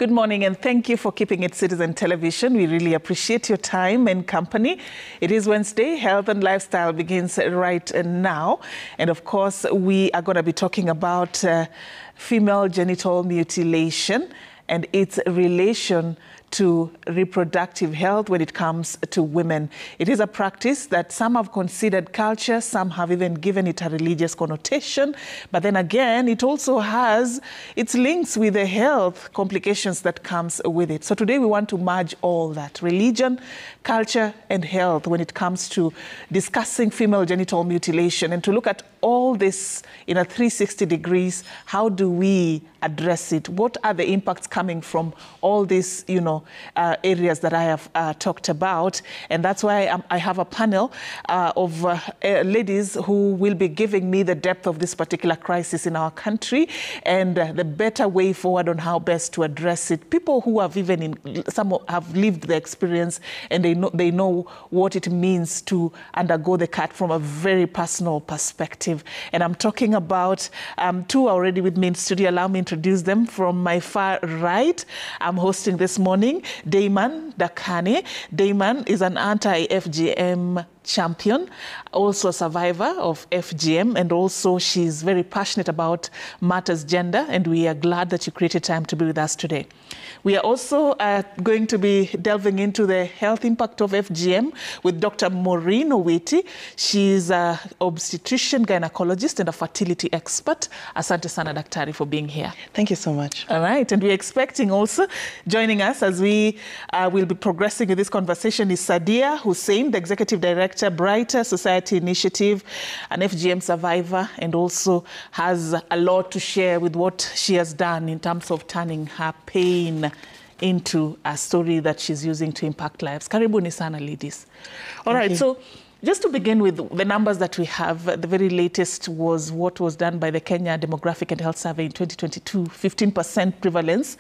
Good morning, and thank you for keeping it Citizen Television. We really appreciate your time and company. It is Wednesday. Health and Lifestyle begins right now. And of course, we are going to be talking about female genital mutilation and its relation to reproductive health when it comes to women. It is a practice that some have considered culture, some have even given it a religious connotation, but then again, it also has its links with the health complications that comes with it. So today we want to merge all that, religion, culture, and health when it comes to discussing female genital mutilation, and to look at all this in a 360 degrees. How do we address it? What are the impacts coming from all these, areas that I have talked about? And that's why I have a panel of ladies who will be giving me the depth of this particular crisis in our country and the better way forward on how best to address it. People who have some have lived the experience, and they know what it means to undergo the cut from a very personal perspective. And I'm talking about two already with me in studio. Allow me to introduce them. From my far right, I'm hosting this morning Damon Dakane. Damon is an anti-FGM champion, also a survivor of FGM, and also she's very passionate about matters gender, and we are glad that you created time to be with us today. We are also going to be delving into the health impact of FGM with Dr. Maureen Owiti. She's an obstetrician, gynecologist, and a fertility expert. Asante sana, Daktari, for being here. Thank you so much. All right, and we're expecting also joining us as we will be progressing with this conversation is Sadia Hussein, the Executive Director, Brighter Society Initiative, an FGM survivor, and also has a lot to share with what she has done in terms of turning her pain into a story that she's using to impact lives. Karibuni sana, ladies. All right, so just to begin with the numbers that we have, the very latest was what was done by the Kenya Demographic and Health Survey in 2022, 15% prevalence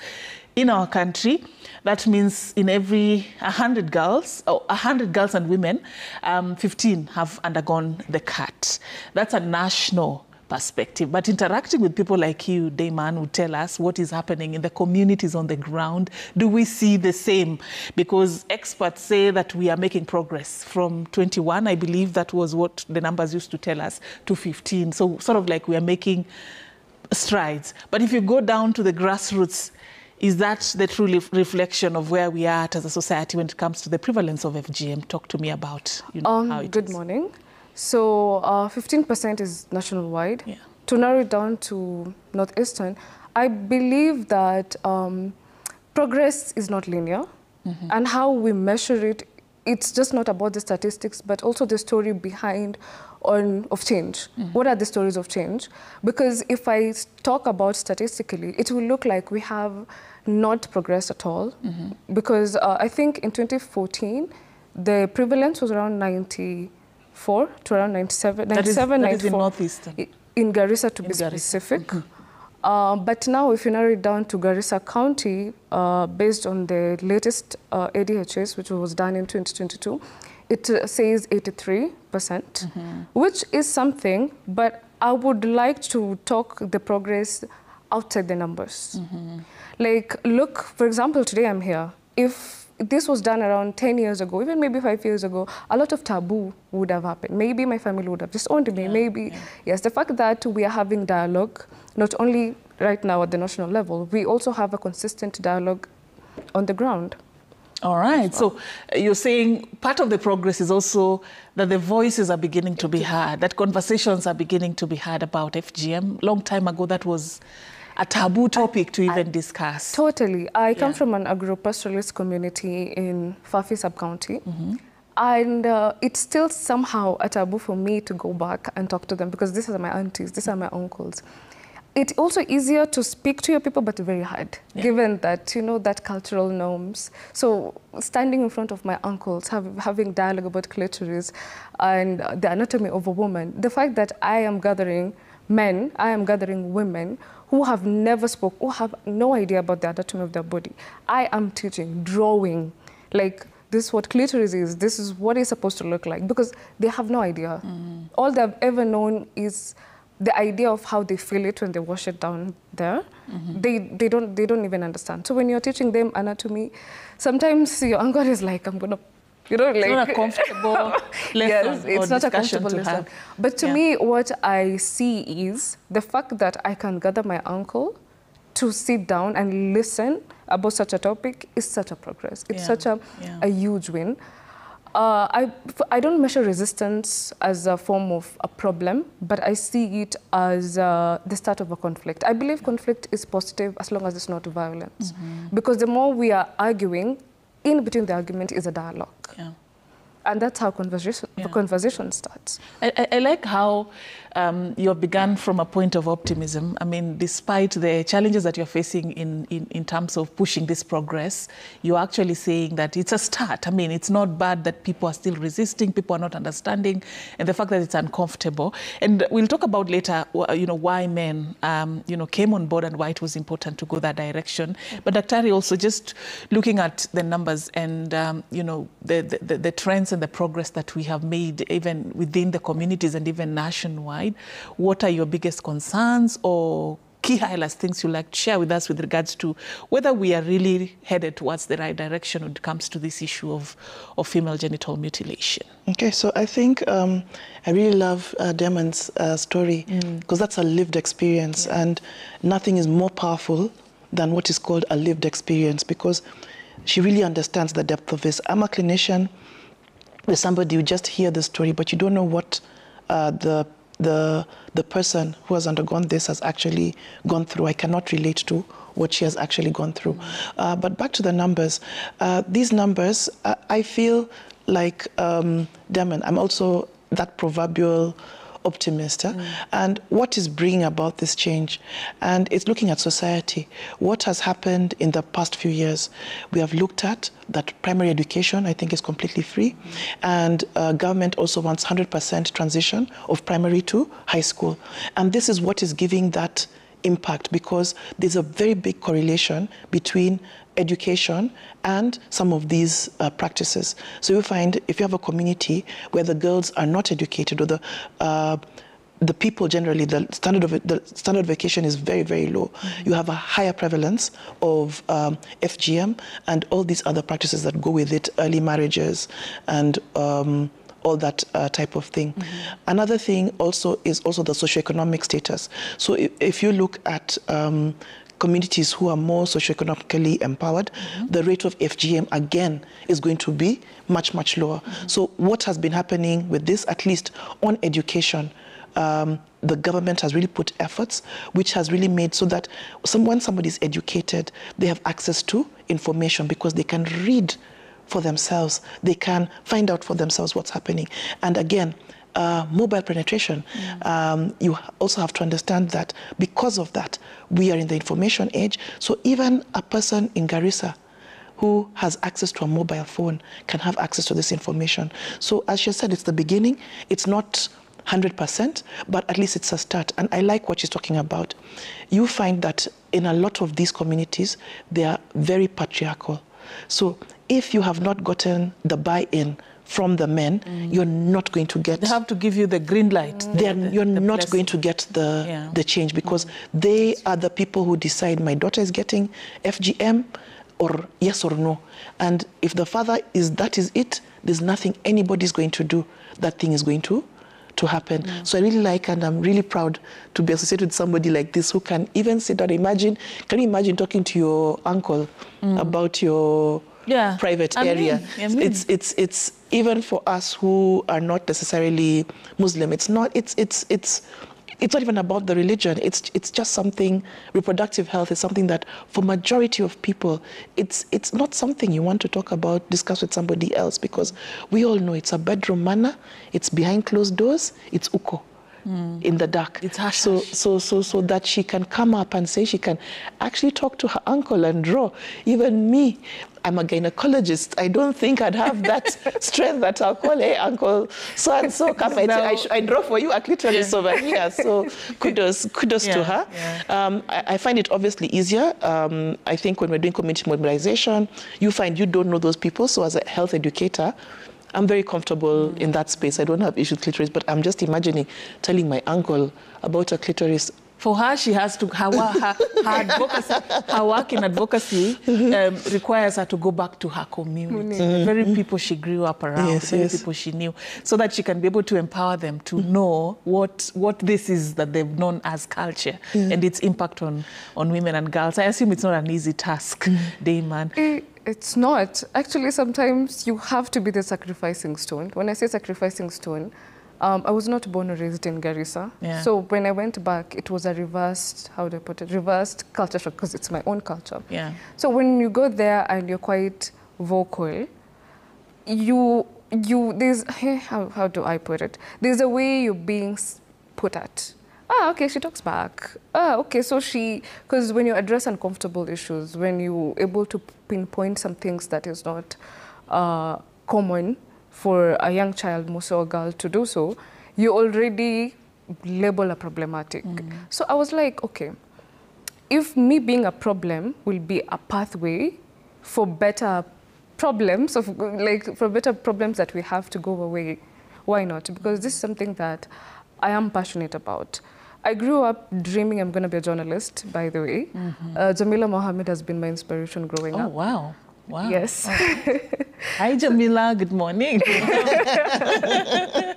in our country. That means in every 100 girls, or 100 girls and women, 15 have undergone the cut. That's a national perspective. But interacting with people like you, Damon, would tell us what is happening in the communities on the ground. Do we see the same? Because experts say that we are making progress from 21, I believe that was what the numbers used to tell us, to 15. So sort of like we are making strides. But if you go down to the grassroots, is that the true reflection of where we are at as a society when it comes to the prevalence of FGM? Talk to me about how it is. Good morning. So 15% is nationwide. Yeah. To narrow it down to Northeastern, I believe that progress is not linear. And how we measure it, it's just not about the statistics, but also the story behind of change. What are the stories of change? Because if I talk about statistically, it will look like we have not progressed at all. Because I think in 2014, the prevalence was around 94 to around 97, 94. That is in Northeastern. In Garissa, to be specific. But now, if you narrow it down to Garissa County, based on the latest ADHS, which was done in 2022, it says 83%, which is something, but I would like to talk the progress outside the numbers. Like, look, for example, today I'm here. If this was done around 10 years ago, even maybe 5 years ago, a lot of taboo would have happened. Maybe my family would have disowned me, Yes, the fact that we are having dialogue, not only right now at the national level, we also have a consistent dialogue on the ground. All right. So you're saying part of the progress is also that the voices are beginning to be heard, that conversations are beginning to be had about FGM. Long time ago, that was a taboo topic to even discuss. Totally. I come from an agro-pastoralist community in Fafi sub-county. And it's still somehow a taboo for me to go back and talk to them, because these are my aunties, these are my uncles. It's also easier to speak to your people, but very hard, given that, that cultural norms. So standing in front of my uncles, having dialogue about clitoris and the anatomy of a woman, the fact that I am gathering men, I am gathering women who have never spoke, who have no idea about the anatomy of their body. I am teaching, drawing, like, this is what clitoris is, this is what it's supposed to look like, because they have no idea. All they've ever known is the idea of how they feel it when they wash it down there, they don't even understand. So when you're teaching them anatomy, sometimes your uncle is like, I'm gonna, you know, like, it's not a comfortable lesson. Yes, it's not a comfortable lesson. But to me, what I see is the fact that I can gather my uncle to sit down and listen about such a topic is such a progress. It's such a huge win. I don't measure resistance as a form of a problem, but I see it as the start of a conflict. I believe conflict is positive as long as it's not violence. Because the more we are arguing, in between the argument is a dialogue. And that's how the conversation starts. I like how you have begun from a point of optimism. I mean, despite the challenges that you're facing in terms of pushing this progress, you're actually saying that it's a start. I mean, it's not bad that people are still resisting, people are not understanding, and the fact that it's uncomfortable. And we'll talk about later, you know, why men, you know, came on board and why it was important to go that direction. But Daktari, also just looking at the numbers and, you know, the trends and the progress that we have made even within the communities and even nationwide, what are your biggest concerns or key highlights, things you'd like to share with us with regards to whether we are really headed towards the right direction when it comes to this issue of female genital mutilation? Okay, so I think I really love Demon's story because that's a lived experience, and nothing is more powerful than what is called a lived experience, because she really understands the depth of this. I'm a clinician. There's somebody, you just hear the story, but you don't know what the person who has undergone this has actually gone through. I cannot relate to what she has actually gone through. But back to the numbers. These numbers, I feel like, Damon, I'm also that proverbial optimist. And what is bringing about this change? And it's looking at society. What has happened in the past few years? We have looked at that primary education, I think, is completely free. And government also wants 100% transition of primary to high school. And this is what is giving that impact, because there's a very big correlation between education and some of these practices. So you find if you have a community where the girls are not educated, or the people generally, the standard of education is very, very low. You have a higher prevalence of FGM and all these other practices that go with it, early marriages and all that type of thing. Another thing also is also the socioeconomic status. So if you look at communities who are more socioeconomically empowered, the rate of FGM, again, is going to be much, much lower. So what has been happening with this, at least on education, the government has really put efforts, which has really made so that when somebody is educated, they have access to information because they can read for themselves. They can find out for themselves what's happening. And again, mobile penetration. You also have to understand that because of that, we are in the information age. So even a person in Garissa who has access to a mobile phone can have access to this information. So as she said, it's the beginning. It's not 100%, but at least it's a start. And I like what she's talking about. You find that in a lot of these communities, they are very patriarchal. So if you have not gotten the buy-in from the men, you're not going to get... They have to give you the green light. You're not going to get the change, because they are the people who decide, my daughter is getting FGM, or yes or no. And if the father is, that is it, there's nothing anybody's going to do. That thing is going to happen. So I really like, and I'm really proud to be associated with somebody like this who can even sit down. Can you imagine talking to your uncle about your private area? It's even for us who are not necessarily Muslim. It's not even about the religion. It's just something. Reproductive health is something that, for majority of people, it's not something you want to talk about, discuss with somebody else, because we all know it's a bedroom manner. It's behind closed doors. It's uko. In the dark. It's hush. So that she can come up and say she can actually talk to her uncle and draw. Even me, I'm a gynecologist. I don't think I'd have that strength that I'll call, hey, uncle, so and so, come. I draw for you a clitoris over here. So kudos to her. I find it obviously easier. I think when we're doing community mobilization, you find you don't know those people. So as a health educator, I'm very comfortable in that space. I don't have issues with clitoris, but I'm just imagining telling my uncle about a clitoris. For her, she has to, her advocacy, her work in advocacy requires her to go back to her community, the very people she grew up around, the very people she knew, so that she can be able to empower them to know what this is that they've known as culture and its impact on women and girls. I assume it's not an easy task, Damon. It's not. Actually, sometimes you have to be the sacrificing stone. When I say sacrificing stone, I was not born or raised in Garissa. Yeah. So when I went back, it was a reversed, how do I put it, reversed culture shock, because it's my own culture. Yeah. So when you go there and you're quite vocal, there's, how do I put it? There's a way you're being put at. Ah, okay, she talks back. Ah, okay, so because when you address uncomfortable issues, when you're able to pinpoint some things that is not common for a young child, more so a girl, to do so, you already label a problematic. So I was like, okay, if me being a problem will be a pathway for better problems, for better problems that we have to go away, why not? Because this is something that I am passionate about. I grew up dreaming I'm going to be a journalist, by the way. Jamila Mohammed has been my inspiration growing up. Oh, wow. Wow. Yes. Oh. Hi, Jamila. Good morning. Yeah.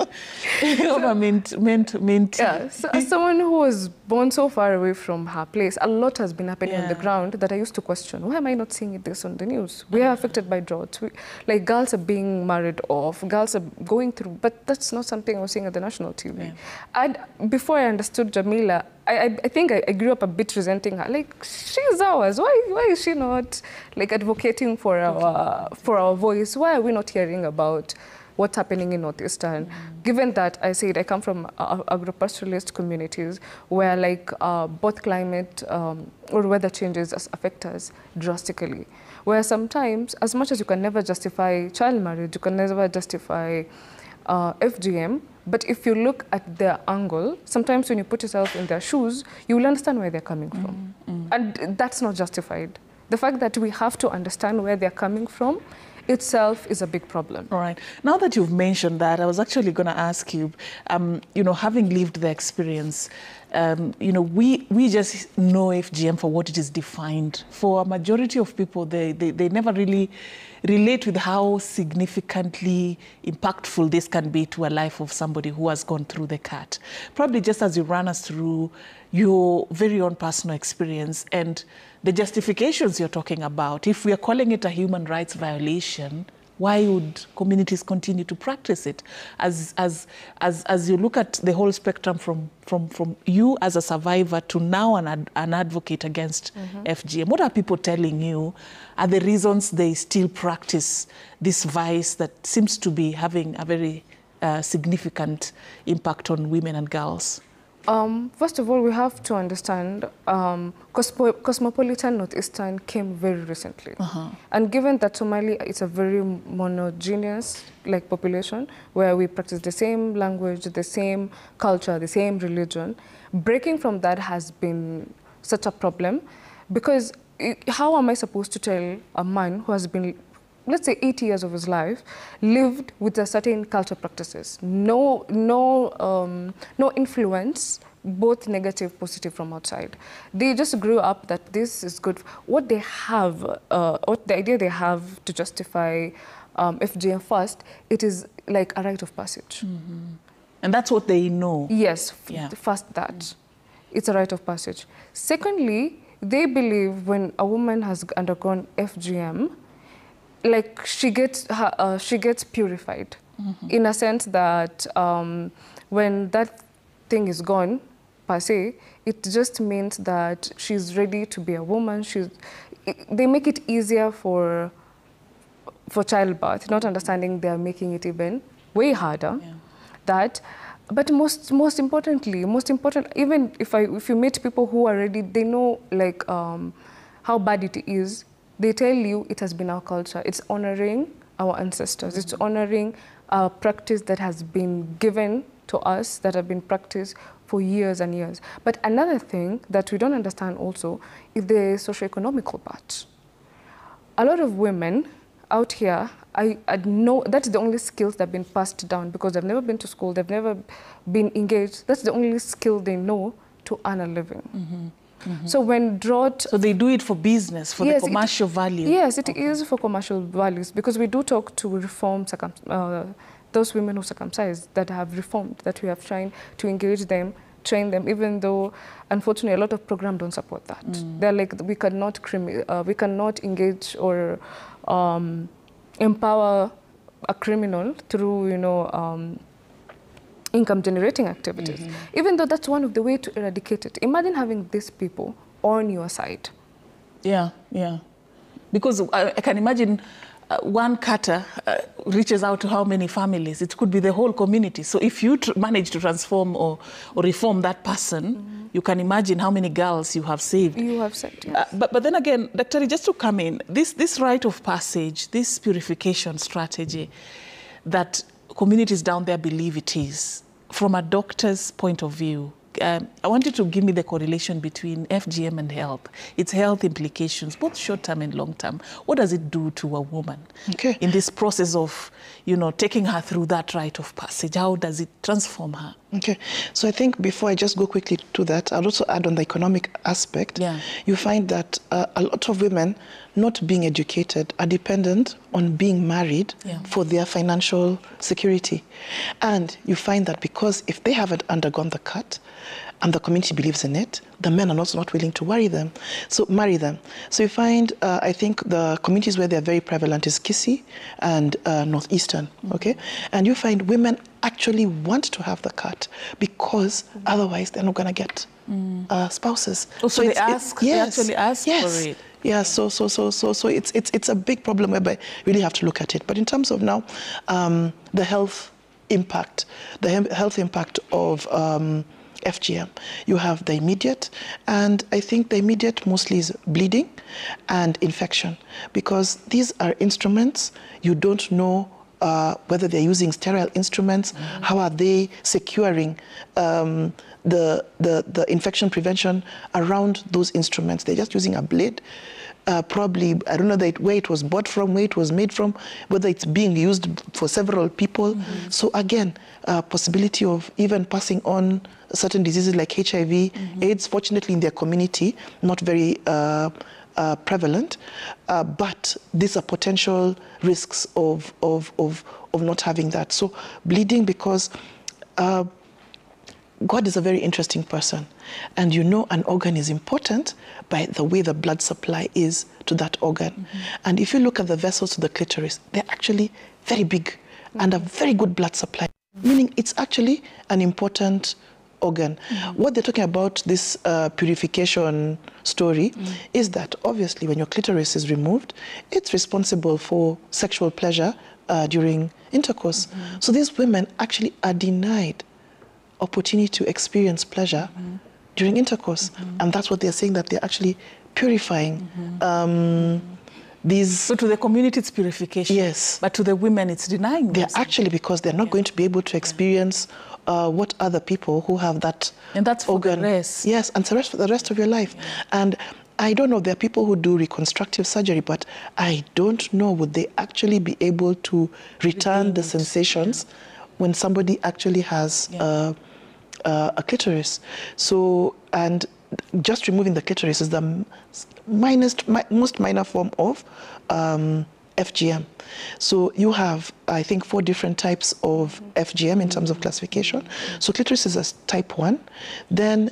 So, as someone who was born so far away from her place, a lot has been happening on the ground that I used to question. Why am I not seeing this on the news? We are affected by droughts. Like, girls are being married off. Girls are going through. But that's not something I was seeing at the national TV. Yeah. And before I understood Jamila, I think I grew up a bit resenting her. Like, she's ours. Why is she not like advocating for our voice? Why are we not hearing about what's happening in Northeastern? Given that I come from agro-pastoralist communities where like both climate or weather changes affect us drastically. Where sometimes, as much as you can never justify child marriage, you can never justify FGM, but if you look at their angle, sometimes when you put yourself in their shoes, you will understand where they're coming from. And that's not justified. The fact that we have to understand where they're coming from itself is a big problem. All right. Now that you've mentioned that, I was actually going to ask you, having lived the experience, we just know FGM for what it is defined. For a majority of people, they never really relate with how significantly impactful this can be to a life of somebody who has gone through the cut. Probably just as you ran us through your very own personal experience and the justifications you're talking about, if we are calling it a human rights violation, why would communities continue to practice it? As you look at the whole spectrum from you as a survivor to now an advocate against FGM, what are people telling you are the reasons they still practice this vice that seems to be having a very significant impact on women and girls? First of all, we have to understand cosmopolitan Northeastern came very recently. And given that Somalia is a very monogeneous population, where we practice the same language, the same culture, the same religion, breaking from that has been such a problem. Because how am I supposed to tell a man who has been, let's say, 80 years of his life, lived with a certain culture practices, no influence, both negative, positive from outside. They just grew up that this is good. What they have, what the idea they have to justify FGM first, it is like a rite of passage. And that's what they know. Yes, first that. It's a rite of passage. Secondly, they believe when a woman has undergone FGM, like she gets purified, in a sense that when that thing is gone, per se, it just means that she's ready to be a woman. They make it easier for childbirth, not understanding they're making it even way harder. But most importantly, even if you meet people who are ready, they know like how bad it is. They tell you it has been our culture. It's honoring our ancestors. It's honoring a practice that has been given to us, that have been practiced for years and years. But another thing that we don't understand also is the socioeconomical part. A lot of women out here, I know that's the only skills that have been passed down because they've never been to school, they've never been engaged. That's the only skill they know to earn a living. So when drought... So they do it for business, for the commercial value? Yes, it is for commercial values because we do talk to reform those women who circumcise that have reformed, that we have tried to engage them, train them, even though, unfortunately, a lot of programs don't support that. They're like, we cannot engage or empower a criminal through, income-generating activities, even though that's one of the ways to eradicate it. Imagine having these people on your side. Yeah. Because I can imagine one cutter reaches out to how many families? It could be the whole community. So if you manage to transform or reform that person, you can imagine how many girls you have saved. You have saved, yes. But then again, Dr. just to come in, this rite of passage, this purification strategy that communities down there believe it is, from a doctor's point of view, I want you to give me the correlation between FGM and health, its health implications, both short-term and long-term. What does it do to a woman in this process of, taking her through that rite of passage? How does it transform her? Okay, so I think before I just go quickly to that, I'll also add on the economic aspect. You find that a lot of women not being educated are dependent on being married for their financial security. And you find that because if they haven't undergone the cut and the community believes in it, the men are also not willing to marry them. So you find, I think the communities where they're very prevalent is Kisii and Northeastern, okay? And you find women actually want to have the cut because otherwise they're not going to get spouses. So they actually ask for it. Yeah, so it's a big problem whereby you really have to look at it. But in terms of now, the health impact of FGM, you have the immediate, and I think the immediate mostly is bleeding and infection, because these are instruments you don't know whether they're using sterile instruments, how are they securing the infection prevention around those instruments. They're just using a blade. Probably, I don't know where it was bought from, where it was made from, whether it's being used for several people. So again, possibility of even passing on certain diseases like HIV, AIDS, fortunately in their community, not very prevalent, but these are potential risks of not having that. So bleeding, because God is a very interesting person, and an organ is important by the way the blood supply is to that organ. And if you look at the vessels to the clitoris, they're actually very big and a very good blood supply, meaning it's actually an important organ. What they're talking about, this purification story, is that obviously when your clitoris is removed, it's responsible for sexual pleasure during intercourse. So these women actually are denied opportunity to experience pleasure during intercourse. And that's what they're saying, that they're actually purifying these. So to the community it's purification. Yes. But to the women it's denying them. They're actually, because they're not going to be able to experience what other people who have that and that's for organ. The rest. Yes, and for the rest of your life. And I don't know, there are people who do reconstructive surgery, but I don't know, would they actually be able to return the sensations when somebody actually has a clitoris. So, and just removing the clitoris is the most minor form of FGM. So you have, I think, 4 different types of FGM in terms of classification. So clitoris is a type 1. Then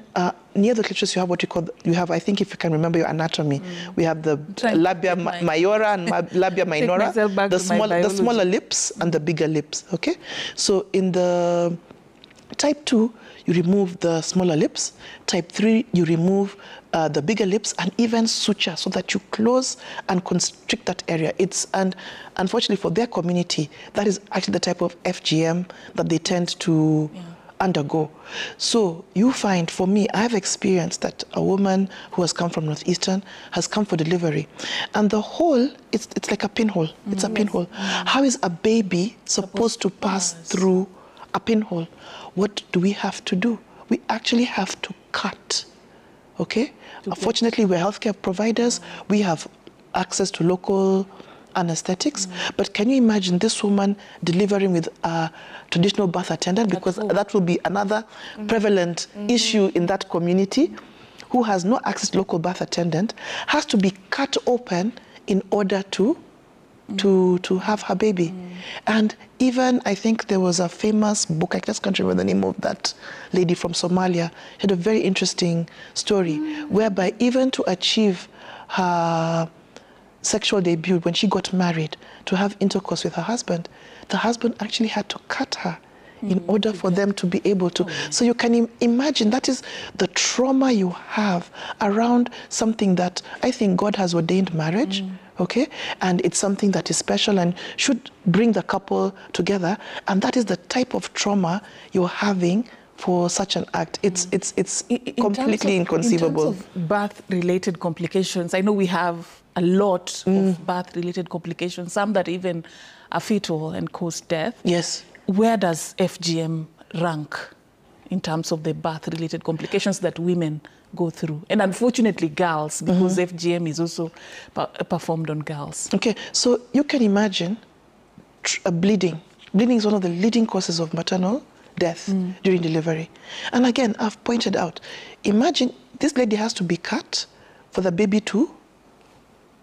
near the clitoris you have what you have, I think if you can remember your anatomy, we have the labia majora and labia minora, the smaller lips and the bigger lips, okay? So in the type 2, you remove the smaller lips. Type 3, you remove the bigger lips and even suture, so that you close and constrict that area. And unfortunately for their community, that is actually the type of FGM that they tend to undergo. So you find, for me, I've experienced that a woman who has come from Northeastern has come for delivery. And the hole, it's like a pinhole. It's a pinhole. How is a baby supposed to pass through a pinhole? What do we have to do? We actually have to cut, okay? Fortunately, we're healthcare providers. We have access to local anesthetics. But can you imagine this woman delivering with a traditional birth attendant? Because that will be another prevalent issue in that community, who has no access to local birth attendant, has to be cut open in order to have her baby. And even, I think there was a famous book, I just can't remember the name of that lady from Somalia. She had a very interesting story, whereby even to achieve her sexual debut, when she got married, to have intercourse with her husband, the husband actually had to cut her in order for them to be able to. So you can imagine that is the trauma you have around something that I think God has ordained marriage, okay? And it's something that is special and should bring the couple together. And that is the type of trauma you're having for such an act. It's completely inconceivable. In terms of birth-related complications, I know we have a lot of birth-related complications, some that even are fetal and cause death. Yes. Where does FGM rank in terms of the birth-related complications that women go through? And unfortunately, girls, because FGM is also performed on girls. Okay, so you can imagine bleeding. Bleeding is one of the leading causes of maternal death during delivery. And again, I've pointed out, imagine this lady has to be cut for the baby to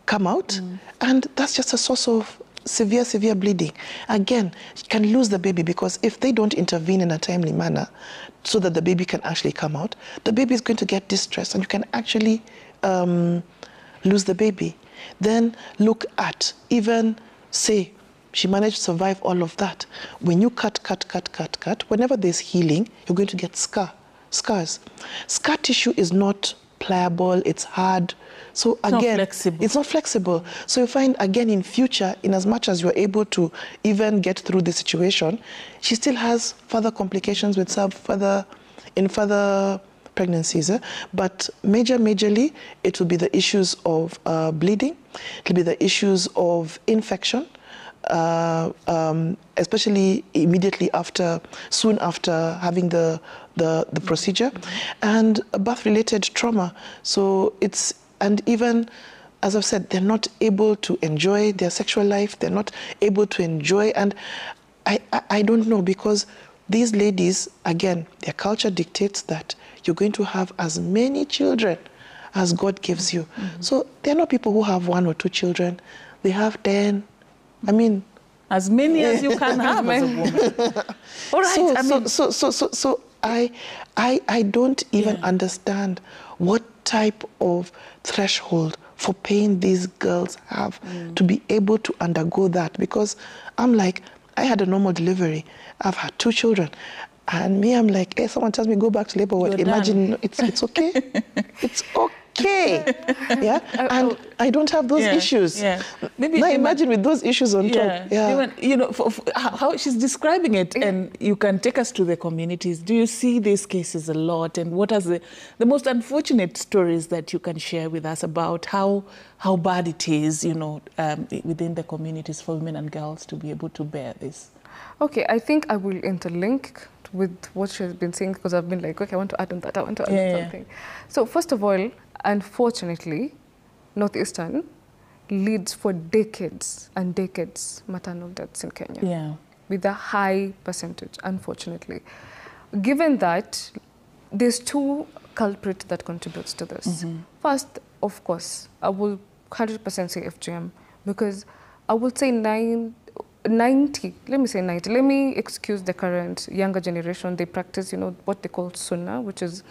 come out, and that's just a source of severe bleeding. Again, you can lose the baby, because if they don't intervene in a timely manner so that the baby can actually come out, the baby is going to get distressed and you can actually lose the baby. Then look at, even say she managed to survive all of that. When you cut, whenever there's healing, you're going to get scars. Scar tissue is not pliable, it's hard. So again, it's not flexible. So you find, again, in future, in as much as you're able to even get through the situation, she still has further complications with further pregnancies. But majorly, it will be the issues of bleeding. It will be the issues of infection, especially immediately after, soon after having the procedure, and birth-related trauma. So it's, and even, as I've said, they're not able to enjoy their sexual life. They're not able to enjoy. And I don't know, because these ladies, again, their culture dictates that you're going to have as many children as God gives you. So they're not people who have 1 or 2 children. They have 10. I mean, as many as you can have as a woman. All right. So I don't even understand what type of threshold for pain these girls have to be able to undergo that. Because I'm like, I had a normal delivery. I've had 2 children. And me, I'm like, hey, someone tells me go back to labor. Well, imagine, it's okay. It's okay. Yeah, and I don't have those issues. Maybe now imagine with those issues on top. Even, you know, for how she's describing it, and you can take us to the communities. Do you see these cases a lot? And what are the most unfortunate stories that you can share with us about how bad it is, you know, within the communities for women and girls to be able to bear this? Okay, I think I will interlink with what she's been saying, because I've been like, okay, I want to add on that, I want to add something. So first of all, unfortunately, Northeastern leads for decades and decades maternal deaths in Kenya, with a high percentage, unfortunately. Given that, there's 2 culprits that contributes to this. First, of course, I will 100% say FGM, because I would say 90, let me say 90. Let me excuse the current younger generation. They practice, you know, what they call sunnah, which is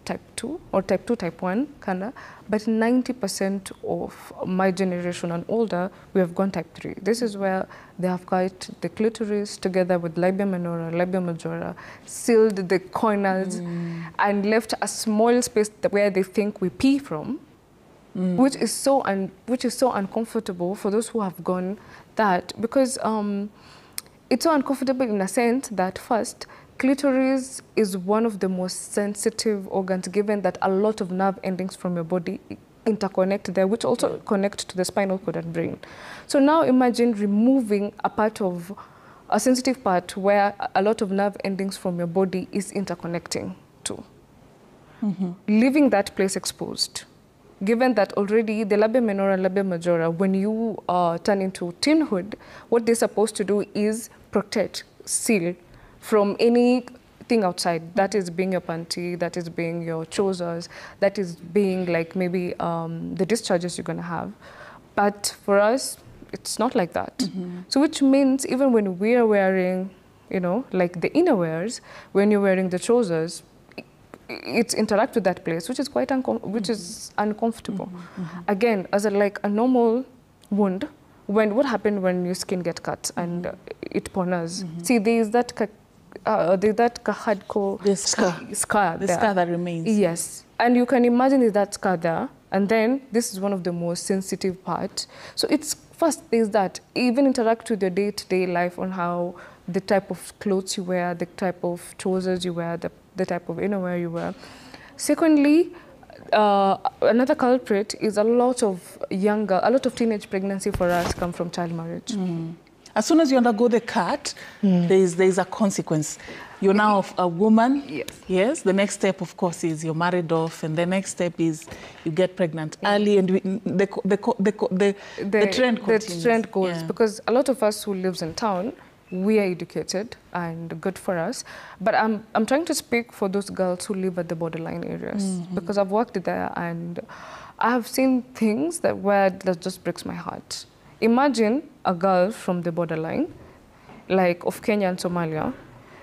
type 2 or type 2, type 1, kinda. But 90% of my generation and older, we have gone type 3. This is where they have cut the clitoris together with labia minora, labia majora, sealed the corners, and left a small space where they think we pee from. Which is so uncomfortable for those who have gone that, because it's so uncomfortable in a sense that, first, clitoris is one of the most sensitive organs, given that a lot of nerve endings from your body interconnect there, which also connect to the spinal cord and brain. So now imagine removing a sensitive part where a lot of nerve endings from your body is interconnecting to, leaving that place exposed. given that already the labia minora and labia majora, when you turn into teenhood, what they're supposed to do is protect, seal from anything outside. That is being your panty, that is being your trousers, that is being like maybe the discharges you're going to have. But for us, it's not like that. So which means even when we are wearing, you know, like the inner wears, when you're wearing the trousers, it's interact with that place, which is quite uncomfortable. Again, as a normal wound, what happened when your skin get cut and it ponders? See, there's that hardcore scar the there. scar that remains. Yes, and you can imagine is that scar there, and then this is one of the most sensitive parts. So it's first there's that even interact with your day-to-day life on how the type of clothes you wear, the type of trousers you wear, the type of innerwear you wear. Secondly, another culprit is a lot of teenage pregnancy for us come from child marriage. As soon as you undergo the cut, there's a consequence. You're now a woman. Yes. Yes. The next step, of course, is you're married off, and the next step is you get pregnant early, and the trend continues. The trend goes because a lot of us who lives in town, we are educated and good for us. But I'm trying to speak for those girls who live at the borderline areas because I've worked there and I have seen things that just breaks my heart. Imagine a girl from the borderline, like of Kenya and Somalia.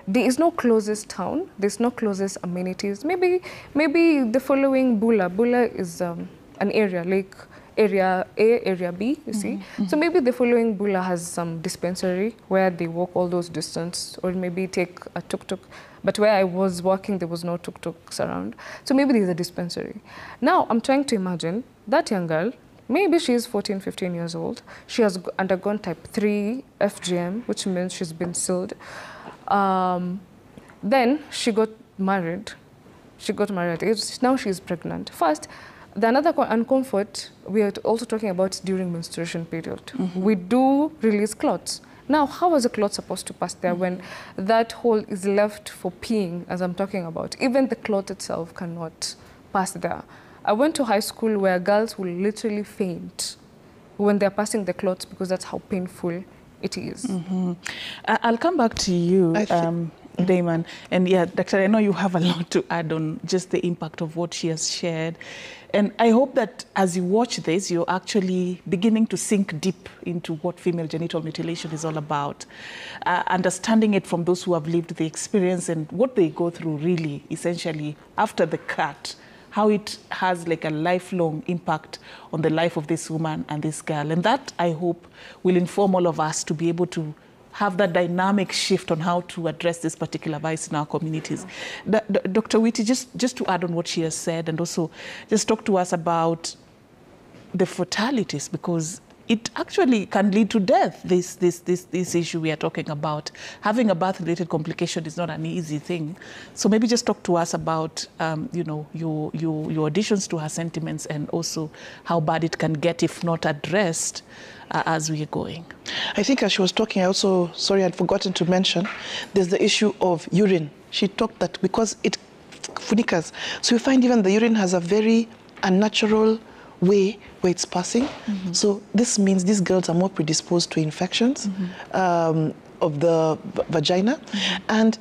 There is no closest town. There's no closest amenities. Maybe the following Bula. Bula is an area like area A, area B, you see. So maybe the following Bula has some dispensary where they walk all those distance, or maybe take a tuk-tuk. But where I was working, there was no tuk-tuks around. So maybe there's a dispensary. Now, I'm trying to imagine that young girl, maybe she's 14, 15 years old. She has undergone type 3 FGM, which means she's been sealed. Then she got married. Now she's pregnant. First, the another uncomfort we are also talking about during menstruation period. We do release clots. Now, how is a clot supposed to pass there when that hole is left for peeing, as I'm talking about? Even the clot itself cannot pass there. I went to high school where girls will literally faint when they're passing the clots because that's how painful it is. I'll come back to you, Damon. And yeah, Doctor, I know you have a lot to add on just the impact of what she has shared. And I hope that as you watch this, you're actually beginning to sink deep into what female genital mutilation is all about, understanding it from those who have lived the experience and what they go through really, essentially, after the cut, how it has like a lifelong impact on the life of this woman and this girl. And that, I hope, will inform all of us to be able to have that dynamic shift on how to address this particular vice in our communities. Dr. Whitty, just to add on what she has said, and also just talk to us about the fatalities, because it actually can lead to death, this issue we are talking about. Having a birth-related complication is not an easy thing. So maybe just talk to us about, you know, your additions to her sentiments and also how bad it can get if not addressed as we are going. I think as she was talking, I also, sorry, I'd forgotten to mention, there's the issue of urine. She talked that because it funicas, so you find even the urine has a very unnatural way where it's passing. So this means these girls are more predisposed to infections of the vagina and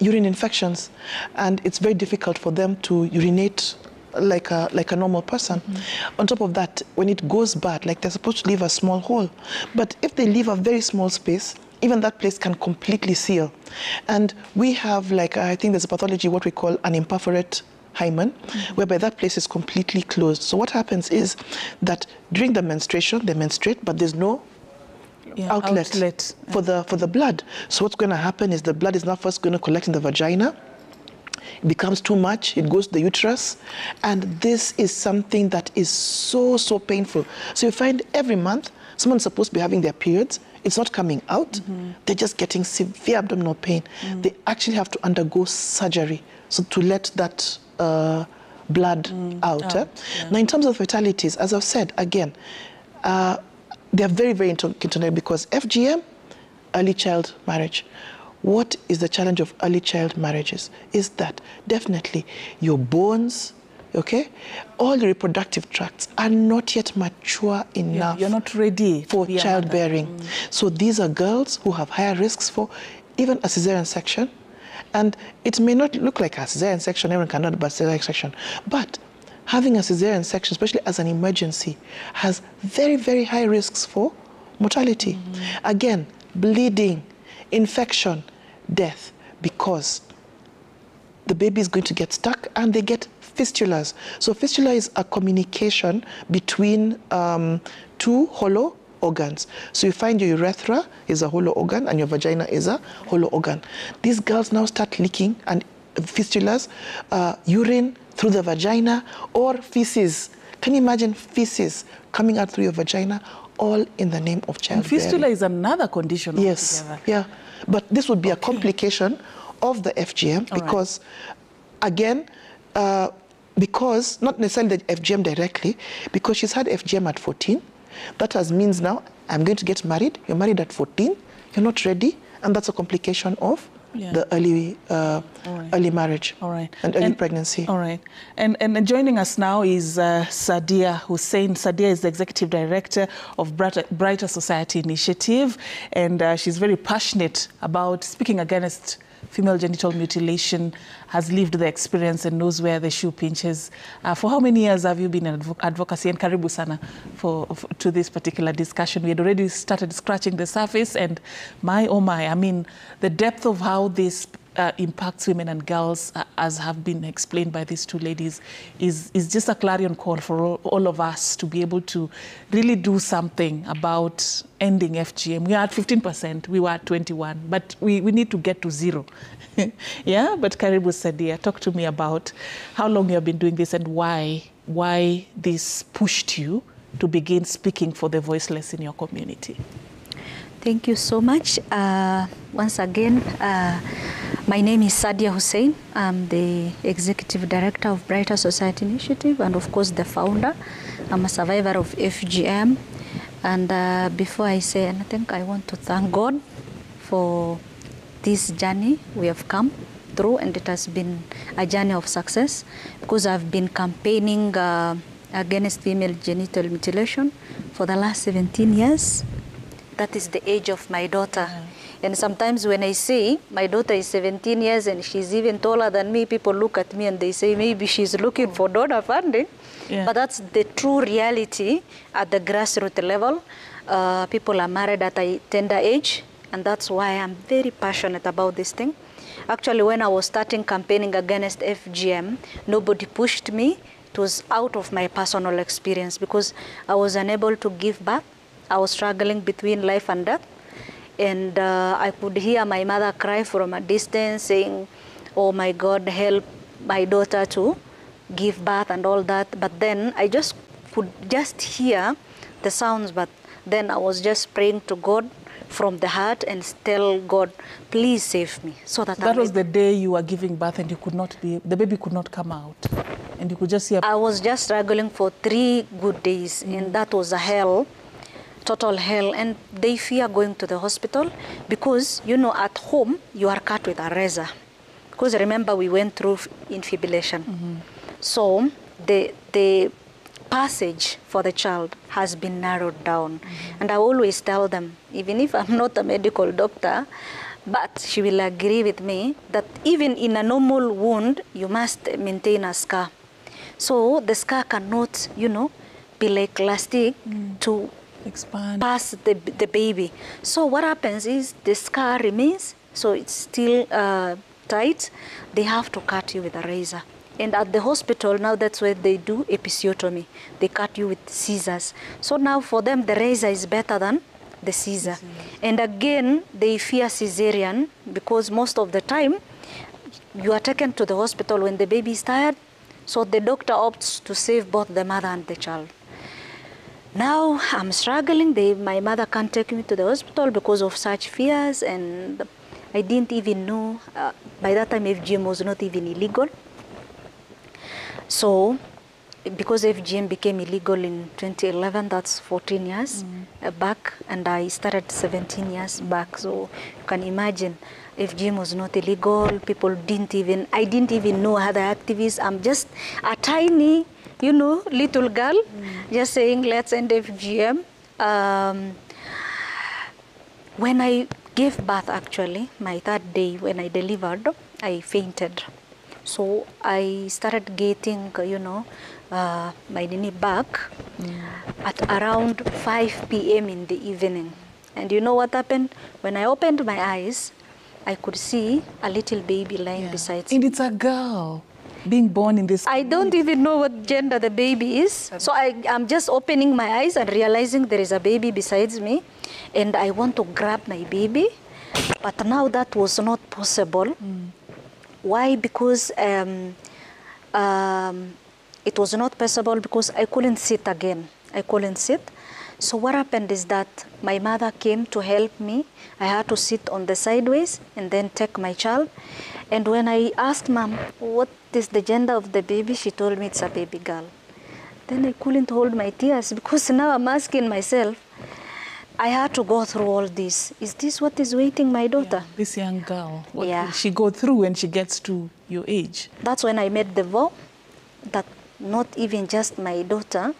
urine infections. And it's very difficult for them to urinate like a normal person. On top of that, when it goes bad, like they're supposed to leave a small hole. But if they leave a very small space, even that place can completely seal. And we have, like, I think there's a pathology, what we call an imperforate hymen, whereby that place is completely closed. So what happens is that during the menstruation, they menstruate, but there's no outlet for the blood. So what's going to happen is the blood is not first going to collect in the vagina. It becomes too much, it goes to the uterus, and this is something that is so painful. So you find every month, someone's supposed to be having their periods, it's not coming out, they're just getting severe abdominal pain. They actually have to undergo surgery to let that blood out. Now, in terms of fatalities, as I've said, again, they're very interconnected because FGM, early child marriage. What is the challenge of early child marriages? Is that definitely your bones, okay? All the reproductive tracts are not yet mature enough. You're not ready for childbearing. So these are girls who have higher risks for even a cesarean section. And it may not look like a cesarean section, everyone cannot do a cesarean section, but having a cesarean section, especially as an emergency, has very, very high risks for mortality. Again, bleeding, infection, death, because the baby is going to get stuck and they get fistulas. So fistula is a communication between two hollow organs. So you find your urethra is a hollow organ and your vagina is a hollow organ. These girls now start leaking and fistulas, urine through the vagina or feces. Can you imagine feces coming out through your vagina, all in the name of childbearing? Fistula is another condition altogether. Yeah. But this would be a complication of the FGM because, again, because, not necessarily the FGM directly, because she's had FGM at 14. That means now, I'm going to get married. You're married at 14. You're not ready. And that's a complication of the early marriage and early pregnancy. All right. And joining us now is Sadia Hussein. Sadia is the Executive Director of Brighter Society Initiative, and she's very passionate about speaking against female genital mutilation, has lived the experience and knows where the shoe pinches. For how many years have you been in advocacy? And karibu sana to this particular discussion. We had already started scratching the surface, and my, oh my, I mean, the depth of how this impacts women and girls, as have been explained by these two ladies, is just a clarion call for all of us to be able to really do something about ending FGM. We are at 15%, we were at 21%, but we need to get to 0. Yeah, but karibu Sadia, talk to me about how long you have been doing this and why this pushed you to begin speaking for the voiceless in your community. Thank you so much. Once again, my name is Sadia Hussein. I'm the Executive Director of Brighter Society Initiative and, of course, the founder. I'm a survivor of FGM. And before I say anything, I want to thank God for this journey we have come through, and it has been a journey of success because I've been campaigning against female genital mutilation for the last 17 years. That is the age of my daughter. And sometimes when I say my daughter is 17 years and she's even taller than me, people look at me and they say maybe she's looking for donor funding. But that's the true reality at the grassroots level. People are married at a tender age, and that's why I'm very passionate about this thing. Actually, when I was starting campaigning against FGM, nobody pushed me. It was out of my personal experience because I was unable to give birth. I was struggling between life and death. And I could hear my mother cry from a distance saying, oh my God, help my daughter to give birth and all that. But then I just could just hear the sounds, but then I was just praying to God from the heart and tell God, please save me. So that was the day you were giving birth and you could not be, the baby could not come out. And you could just hear. I was just struggling for 3 good days, and that was a hell. Total hell, and they fear going to the hospital because, you know, at home you are cut with a razor. Because remember, we went through infibulation. So the passage for the child has been narrowed down. And I always tell them, even if I'm not a medical doctor, but she will agree with me that even in a normal wound, you must maintain a scar. So the scar cannot, you know, be like elastic to expand past the baby. So what happens is the scar remains, so it's still tight. They have to cut you with a razor. And at the hospital now, that's where they do episiotomy. They cut you with scissors. So now for them, the razor is better than the scissor. And again, they fear cesarean because most of the time you are taken to the hospital when the baby is tired. So the doctor opts to save both the mother and the child. Now I'm struggling. My mother can't take me to the hospital because of such fears, and I didn't even know. By that time, FGM was not even illegal. So, because FGM became illegal in 2011, that's 14 years back, and I started 17 years back. So you can imagine FGM was not illegal. People I didn't even know other activists. I'm just a tiny, little girl, just saying, let's end FGM. When I gave birth, actually, my third day when I delivered, I fainted. So I started getting, my knee back at around 5 p.m. in the evening. And you know what happened? When I opened my eyes, I could see a little baby lying beside me. And it's a girl being born in this. I don't even know what gender the baby is. So I'm just opening my eyes and realizing there is a baby beside me. And I want to grab my baby. But now that was not possible. Why? Because it was not possible because I couldn't sit again. I couldn't sit. So what happened is that my mother came to help me. I had to sit on the sideways and then take my child. And when I asked Mom, what is the gender of the baby? She told me it's a baby girl. Then I couldn't hold my tears because now I'm asking myself, I had to go through all this. Is this what is waiting my daughter? Yeah, this young girl. What will she go through when she gets to your age? That's when I made the vow that not even just my daughter,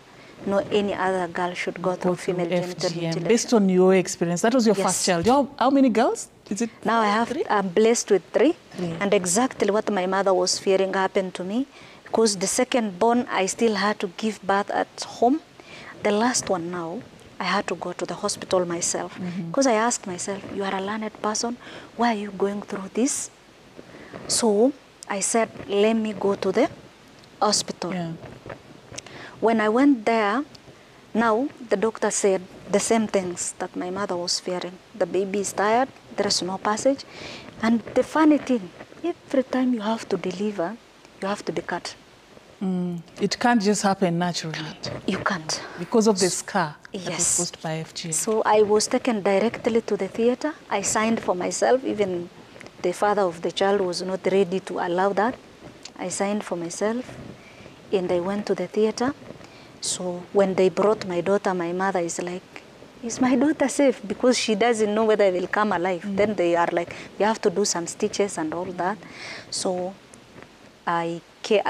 no any other girl should go through female genital mutilation. Based on your experience, that was your first child. How many girls? Is it now I have 3? I'm blessed with 3. And exactly what my mother was fearing happened to me. Because the second born, I still had to give birth at home. The last one now, I had to go to the hospital myself. Because I asked myself, you are a learned person, why are you going through this? So I said, let me go to the hospital. When I went there, now the doctor said the same things that my mother was fearing. The baby is tired, there is no passage. And the funny thing, every time you have to deliver, you have to be cut. It can't just happen naturally. You can't. Because of the scar that was caused by FGM. So I was taken directly to the theater. I signed for myself. Even the father of the child was not ready to allow that. I signed for myself and I went to the theater. So when they brought my daughter, my mother is like, is my daughter safe? Because she doesn't know whether I will come alive. Then they are like, you have to do some stitches and all that. So I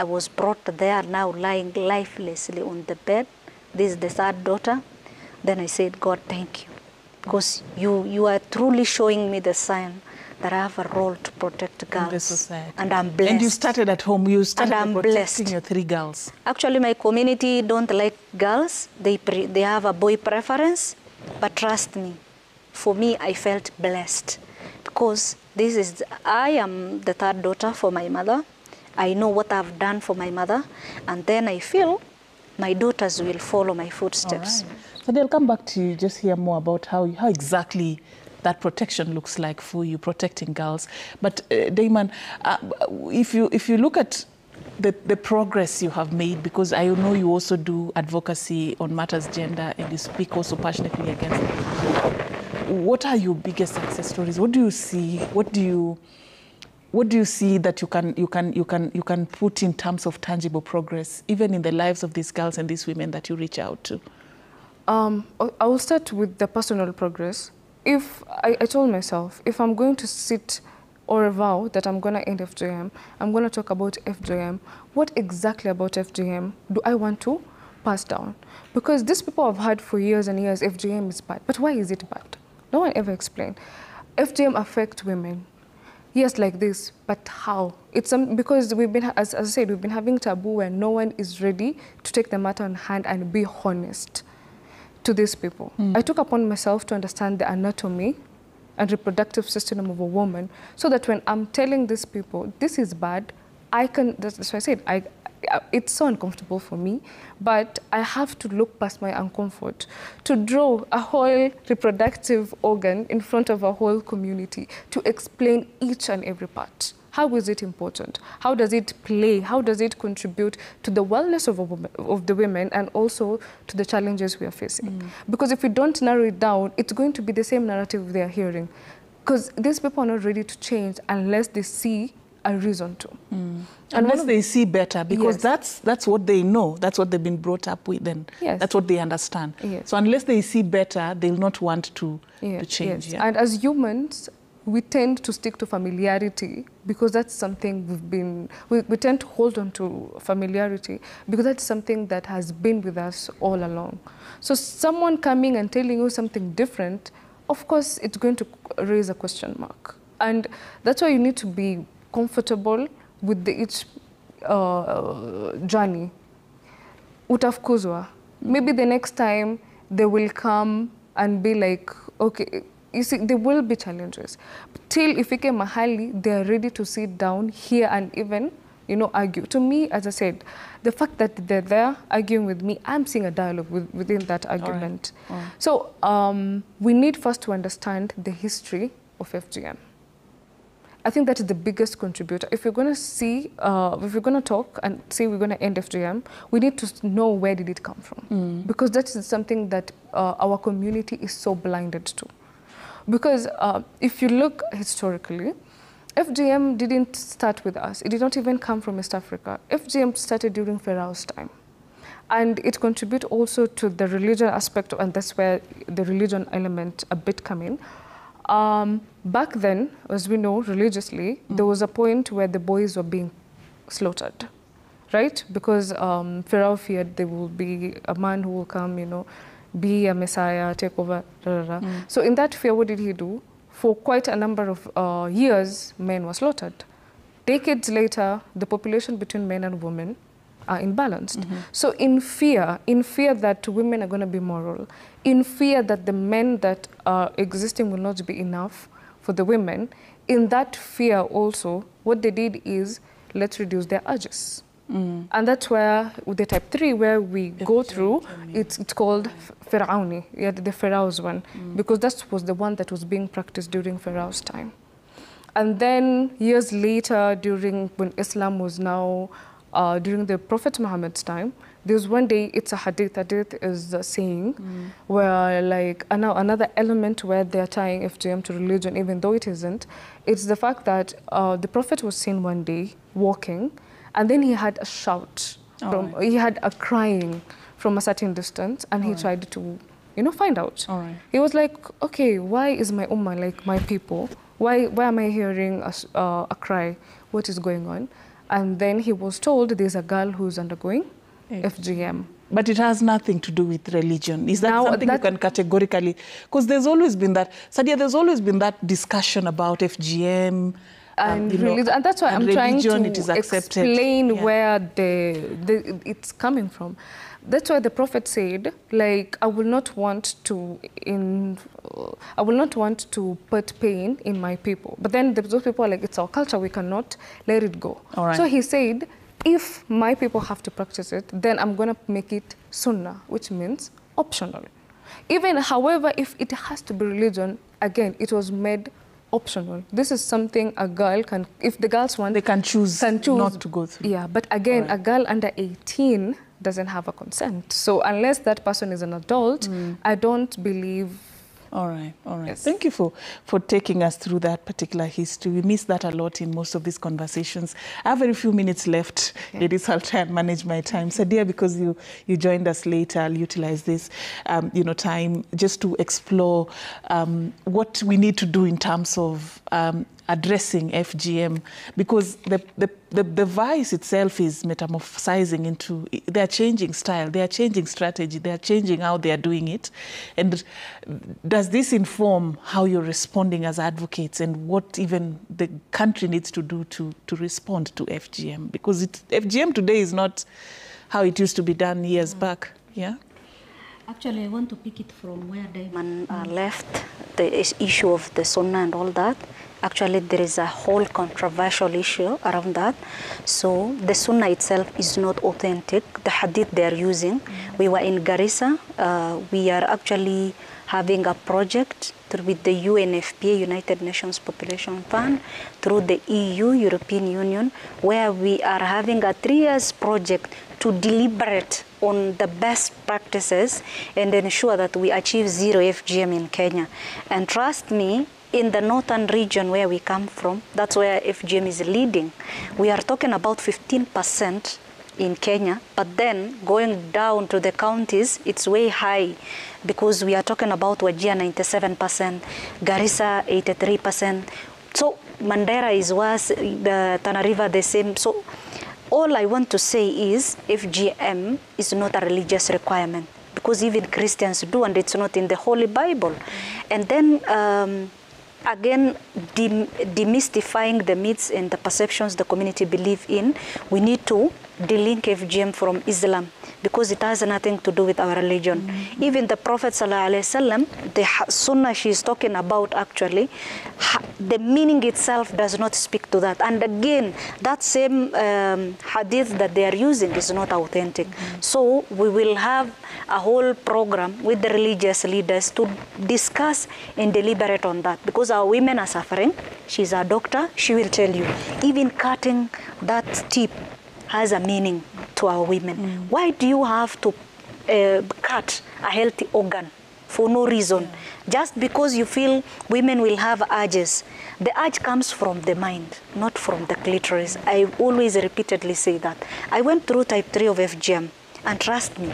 was brought there now lying lifelessly on the bed. This is the third daughter. Then I said, God, thank you. Because you are truly showing me the sign that I have a role to protect girls. In the society. And I'm blessed. And you started at home. You started by protecting your 3 girls. Actually, my community don't like girls. They have a boy preference. But trust me, for me, I felt blessed. Because I am the 3rd daughter for my mother. I know what I've done for my mother. And then I feel my daughters will follow my footsteps. All right. So they'll come back to you, just hear more about how exactly that protection looks like for you, protecting girls. But Damon, if you look at the progress you have made, because I know you also do advocacy on matters gender and you speak also passionately against it. What are your biggest success stories? What do you see? What do you see that you can put in terms of tangible progress, even in the lives of these girls and these women that you reach out to? I will start with the personal progress. If I told myself, if I'm going to sit or vow that I'm going to end FGM, I'm going to talk about FGM, what exactly about FGM do I want to pass down? Because these people have heard for years and years FGM is bad. But why is it bad? No one ever explained. FGM affects women. Yes, like this, but how? It's because we've been, as I said, we've been having taboo where no one is ready to take the matter on hand and be honest to these people. I took upon myself to understand the anatomy and reproductive system of a woman so that when I'm telling these people, this is bad, that's why I said, it's so uncomfortable for me, but I have to look past my uncomfort to draw a whole reproductive organ in front of a whole community to explain each and every part. How is it important? How does it play? How does it contribute to the wellness of the women and also to the challenges we are facing? Because if we don't narrow it down, it's going to be the same narrative they are hearing. Because these people are not ready to change unless they see a reason to. Unless they see better, because that's what they know. That's what they've been brought up with, and that's what they understand. So unless they see better, they'll not want to change. And as humans, we tend to stick to familiarity because that's something we tend to hold on to familiarity because that's something that has been with us all along. So someone coming and telling you something different, of course, it's going to raise a question mark. And that's why you need to be comfortable with each journey. Utafukuzwa. Maybe the next time they will come and be like, okay, you see, there will be challenges. Till ifike mahali, they are ready to sit down here and even, you know, argue. To me, as I said, the fact that they're there arguing with me, I'm seeing a dialogue within that argument. All right. So we need first to understand the history of FGM. I think that is the biggest contributor. If we're going to see, if we're going to talk and say we're going to end FGM, we need to know where did it come from. Because that is something that our community is so blinded to. Because if you look historically, FGM didn't start with us. It did not even come from East Africa. FGM started during Pharaoh's time. And it contributes also to the religion aspect, and that's where the religion element a bit come in. Back then, as we know, religiously, there was a point where the boys were being slaughtered, right? Because Pharaoh feared there will be a man who will come, you know, be a messiah, take over, So in that fear, what did he do? For quite a number of years, men were slaughtered. Decades later, the population between men and women are imbalanced. So in fear that women are going to be moral, in fear that the men that are existing will not be enough for the women, in that fear also, what they did is, let's reduce their urges. And that's where, with the type 3, where we go through, it's called Pharaoni, the Pharaoh's one, because that was the one that was being practiced during Pharaoh's time. And then years later, when Islam was now, during the Prophet Muhammad's time, there's one day, it's a hadith is saying, where like another element where they're tying FGM to religion, even though it isn't, it's the fact that the Prophet was seen one day walking, and then he had a shout, he had a crying from a certain distance, and he tried to, you know, find out. He was like, okay, why is my ummah, like my people, why am I hearing a cry? What is going on? And then he was told there's a girl who's undergoing FGM. But it has nothing to do with religion. Is that something you can categorically... Because there's always been that... Sadia, there's always been that discussion about FGM... and religion, and that's why I'm trying to explain where it's coming from. That's why the Prophet said, like, I will not want to put pain in my people. But then those people are like, it's our culture, we cannot let it go. So he said, if my people have to practice it, then I'm going to make it sunnah, which means optional. Even, however, if it has to be religion, again, it was made optional. This is something a girl can, if the girls want, they can choose not to go through. Yeah, but again, a girl under 18 doesn't have a consent. So unless that person is an adult, I don't believe. All right, all right. Yes. Thank you for taking us through that particular history. We miss that a lot in most of these conversations. I have very few minutes left. Ladies, I'll try and manage my time. Sadia, because you joined us later, I'll utilize this time just to explore what we need to do in terms of addressing FGM, because the vice itself is metamorphosizing into, they're changing style, they're changing strategy, they're changing how they're doing it. And does this inform how you're responding as advocates and what even the country needs to do to respond to FGM? Because FGM today is not how it used to be done years back, yeah? Actually, I want to pick it from where Diamond left, the issue of the sunnah and all that. Actually, there is a whole controversial issue around that. So the sunnah itself is not authentic. The hadith they are using. We were in Garissa. We are actually having a project with the UNFPA, United Nations Population Fund, through the EU, European Union, where we are having a 3-year project to deliberate on the best practices and ensure that we achieve zero FGM in Kenya. And trust me, in the northern region where we come from, that's where FGM is leading. We are talking about 15% in Kenya, but then going down to the counties, it's way high because we are talking about Wajir 97%, Garissa 83%. So Mandera is worse, the Tana River the same. So all I want to say is FGM is not a religious requirement because even Christians do, and it's not in the Holy Bible. And then again, demystifying the myths and the perceptions the community believe in, we need to delink FGM from Islam because it has nothing to do with our religion. Even the Prophet ﷺ, the Sunnah she is talking about actually, the meaning itself does not speak to that. And again, that same hadith that they are using is not authentic. So we will have a whole program with the religious leaders to discuss and deliberate on that because our women are suffering. She's a doctor, she will tell you. Even cutting that tip has a meaning to our women. Why do you have to cut a healthy organ for no reason? Just because you feel women will have urges. The urge comes from the mind, not from the clitoris. I always repeatedly say that. I went through type 3 of FGM, and trust me,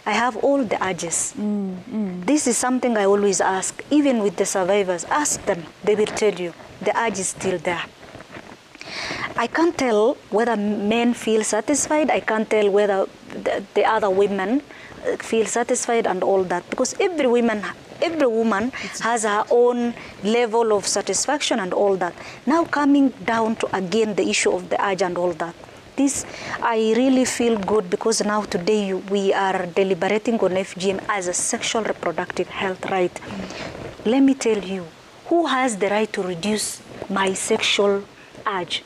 I have all the urges. This is something I always ask, even with the survivors. Ask them, they will tell you, the urge is still there. I can't tell whether men feel satisfied. I can't tell whether the other women feel satisfied and all that, because every woman has her own level of satisfaction and all that. Now coming down to again the issue of the urge and all that. This, I really feel good because now today we are deliberating on FGM as a sexual reproductive health right. Let me tell you, who has the right to reduce my sexual urge?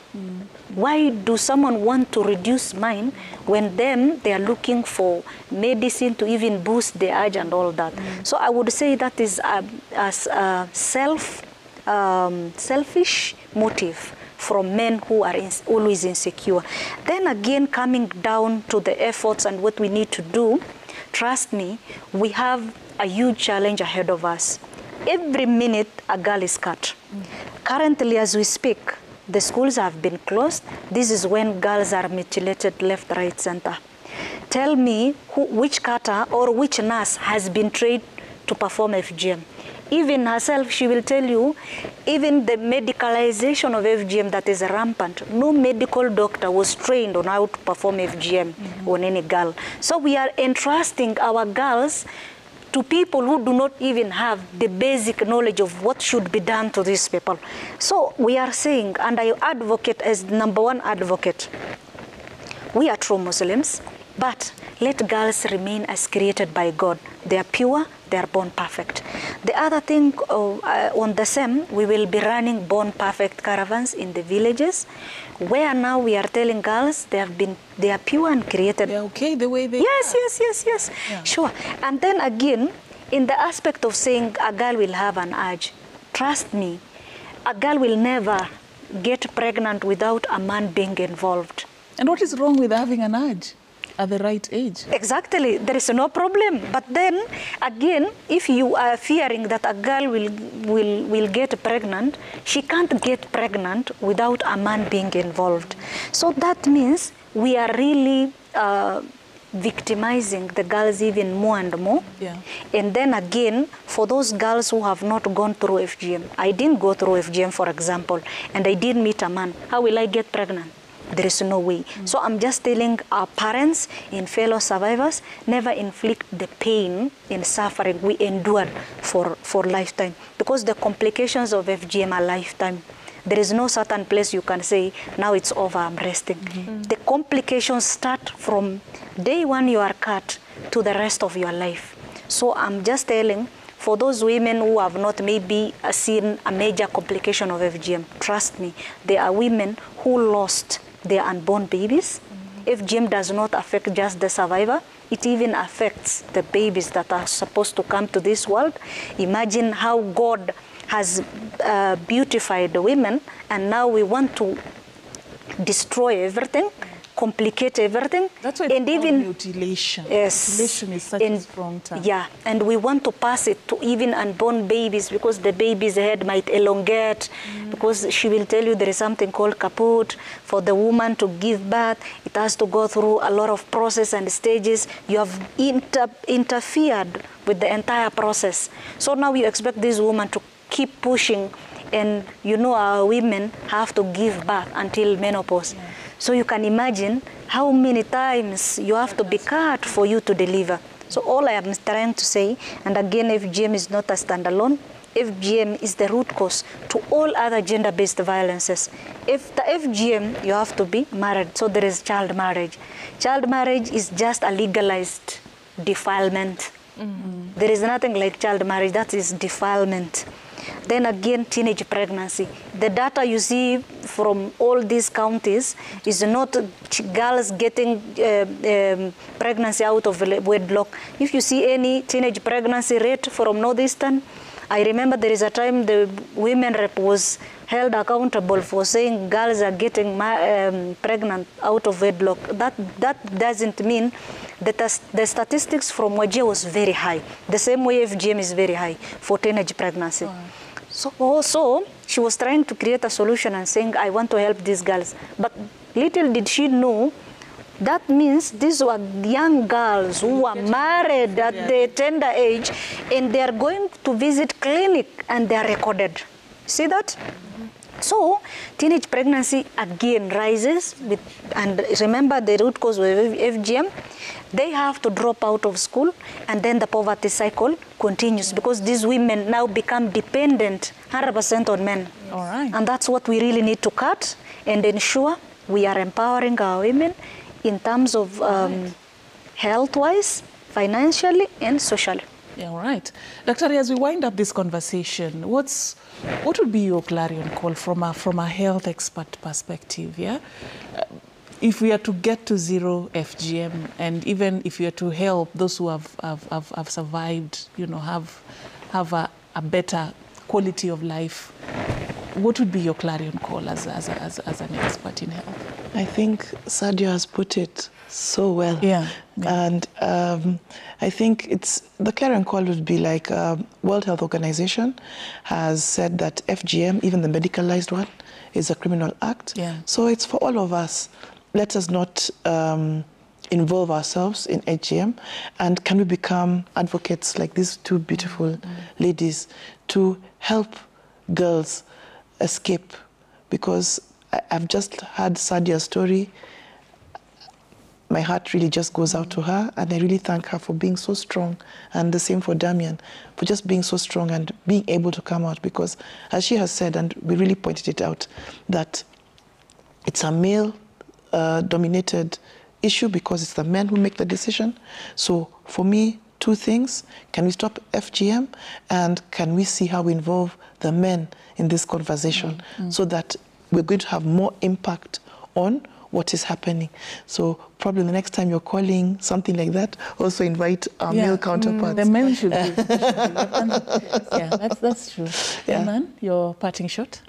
Why do someone want to reduce mine when they are looking for medicine to even boost the urge and all that? So I would say that is a selfish motive from men who are always insecure. Then again, coming down to the efforts and what we need to do, trust me, we have a huge challenge ahead of us. Every minute a girl is cut. Currently as we speak, the schools have been closed. This is when girls are mutilated left, right, center. Tell me which cutter or which nurse has been trained to perform FGM. Even herself, she will tell you, even the medicalization of FGM that is rampant, no medical doctor was trained on how to perform FGM on any girl. So we are entrusting our girls to people who do not even have the basic knowledge of what should be done to these people. So we are saying, and I advocate as #1 advocate, we are true Muslims, but let girls remain as created by God. They are pure, they are born perfect. The other thing, on the same, we will be running born perfect caravans in the villages, where now we are telling girls they are pure and created. They're okay the way they are. Yes. Yeah. Sure. And then again, in the aspect of saying a girl will have an urge, trust me, a girl will never get pregnant without a man being involved. And what is wrong with having an urge at the right age? Exactly, there is no problem. But then again, if you are fearing that a girl will get pregnant, she can't get pregnant without a man being involved. So that means we are really victimizing the girls even more and more. Yeah. And then again, for those girls who have not gone through FGM, I didn't go through FGM, for example, and I didn't meet a man, how will I get pregnant? There is no way. So I'm just telling our parents and fellow survivors, never inflict the pain and suffering we endured for lifetime, because the complications of FGM are lifetime. There is no certain place you can say, now it's over, I'm resting. The complications start from day one you are cut to the rest of your life. So I'm just telling, for those women who have not maybe seen a major complication of FGM, trust me, there are women who lost their unborn babies. FGM does not affect just the survivor, it even affects the babies that are supposed to come to this world. Imagine how God has beautified the women, and now we want to destroy everything, complicate everything. That's why it's called mutilation. Yes. Mutilation is such a strong term. Yeah, and we want to pass it to even unborn babies because the baby's head might elongate because she will tell you there is something called kaput. For the woman to give birth, it has to go through a lot of process and stages. You have interfered with the entire process. So now you expect this woman to keep pushing, and you know our women have to give birth until menopause. Yeah. So you can imagine how many times you have to be cut for you to deliver. So all I am trying to say, and again, FGM is not a standalone. FGM is the root cause to all other gender-based violences. If the FGM, you have to be married, so there is child marriage. Child marriage is just a legalized defilement. There is nothing like child marriage, that is defilement. Then again, teenage pregnancy. The data you see from all these counties is not girls getting pregnancy out of wedlock. If you see any teenage pregnancy rate from Northeastern, I remember there is a time the women rep was held accountable for saying girls are getting pregnant out of wedlock. That doesn't mean that the statistics from Wajir was very high. The same way FGM is very high for teenage pregnancy. So also, she was trying to create a solution and saying, I want to help these girls. But little did she know, that means these were young girls who were married at the tender age, and they are going to visit clinic and they are recorded. See that? So teenage pregnancy again rises with, and remember the root cause of FGM, they have to drop out of school, and then the poverty cycle continues because these women now become dependent 100% on men. All right. And that's what we really need to cut and ensure we are empowering our women in terms of health-wise, financially, and socially. Yeah, all right. Dr. As we wind up this conversation, what would be your clarion call from a health expert perspective? Yeah, if we are to get to zero FGM, and even if we are to help those who have survived, you know, have a better quality of life, what would be your clarion call as an expert in health? I think Sadia has put it so well. Yeah. And I think the clarion call would be like World Health Organization has said that FGM, even the medicalized one, is a criminal act. Yeah. So it's for all of us. Let us not involve ourselves in FGM, and can we become advocates like these two beautiful ladies to help girls escape? Because I've just heard Sadia's story. My heart really just goes out to her, and I really thank her for being so strong, and the same for Damian, for just being so strong and being able to come out, because as she has said, and we really pointed it out, that it's a male dominated issue because it's the men who make the decision. So for me, two things: can we stop FGM, and can we see how we involve the men in this conversation so that we're going to have more impact on what is happening. So probably the next time you're calling something like that, also invite our male counterparts. The men should be. Yeah, that's true. Yeah. Man, your parting shot?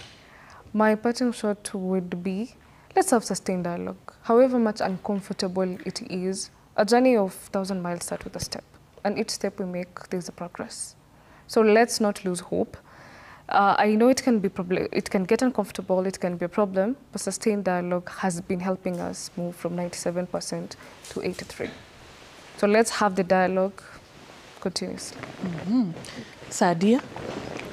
My parting shot would be, let's have sustained dialogue. However much uncomfortable it is, a journey of 1,000 miles starts with a step. And each step we make, there's a progress. So let's not lose hope. I know it can get uncomfortable, it can be a problem, but sustained dialogue has been helping us move from 97% to 83%. So let's have the dialogue continuously. Sadia?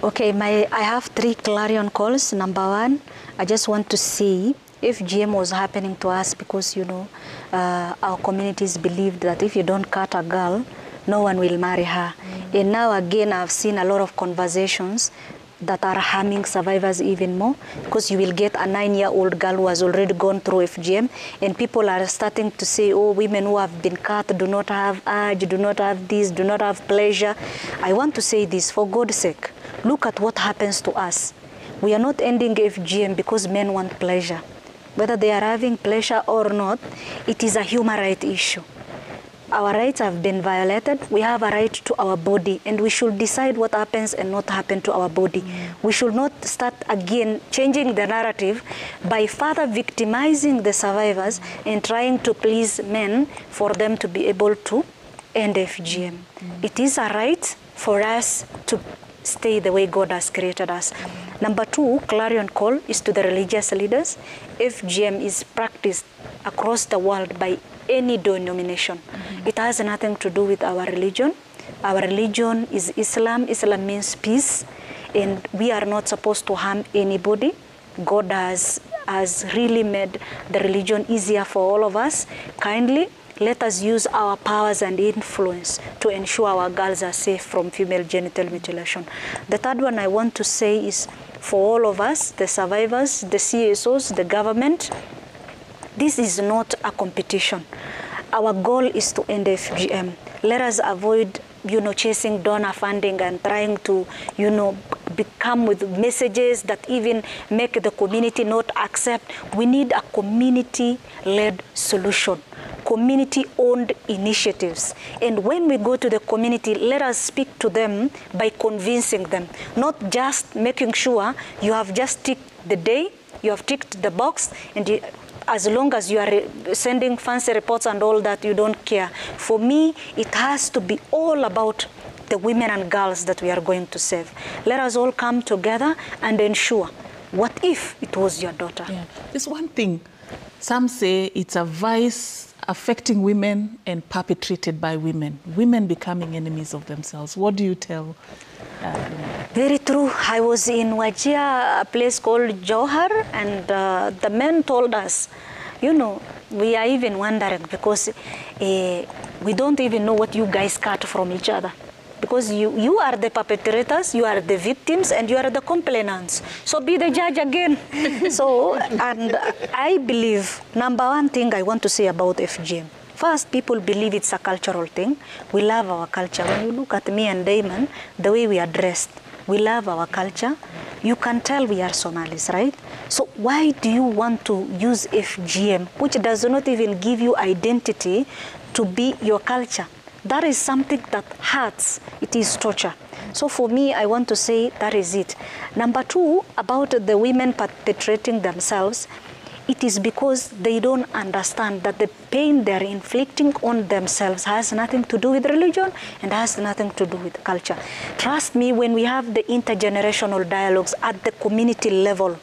Okay, I have 3 clarion calls. Number 1, I just want to say, FGM was happening to us because, you know, our communities believed that if you don't cut a girl, no one will marry her. And now again, I've seen a lot of conversations that are harming survivors even more, because you will get a 9-year-old girl who has already gone through FGM, and people are starting to say, oh, women who have been cut do not have urge, do not have this, do not have pleasure. I want to say this, for God's sake, look at what happens to us. We are not ending FGM because men want pleasure. Whether they are having pleasure or not, it is a human rights issue. our rights have been violated, we have a right to our body, and we should decide what happens and not happen to our body. We should not start again changing the narrative by further victimizing the survivors and trying to please men for them to be able to end FGM. It is a right for us to stay the way God has created us. Number two, clarion call is to the religious leaders. FGM is practiced across the world by any denomination. It has nothing to do with our religion. Our religion is Islam. Islam means peace, and we are not supposed to harm anybody. God has really made the religion easier for all of us. Kindly, let us use our powers and influence to ensure our girls are safe from female genital mutilation. The third one I want to say is for all of us, the survivors, the CSOs, the government, this is not a competition. Our goal is to end FGM. Let us avoid, chasing donor funding and trying to, become with messages that even make the community not accept. We need a community-led solution, community-owned initiatives. And when we go to the community, let us speak to them by convincing them, not just making sure you have just ticked the day, you have ticked the box, and as long as you are sending fancy reports and all that, you don't care. For me, it has to be all about the women and girls that we are going to save. Let us all come together and ensure, what if it was your daughter? Yeah. There's one thing. Some say it's a vice affecting women and perpetrated by women. Women becoming enemies of themselves. What do you tell? Very true. I was in Wajir, a place called Johar, and the men told us, we are even wondering because we don't even know what you guys cut from each other. Because you are the perpetrators, you are the victims, and you are the complainants. So be the judge again. And I believe, number one thing I want to say about FGM. First, people believe it's a cultural thing. We love our culture. When you look at me and Damon, the way we are dressed, we love our culture. You can tell we are Somalis, right? So why do you want to use FGM, which does not even give you identity, to be your culture? That is something that hurts. It is torture. So for me, I want to say that is it. Number two, about the women perpetrating themselves, it is because they don't understand that the pain they're inflicting on themselves has nothing to do with religion and has nothing to do with culture. Trust me, when we have the intergenerational dialogues at the community level,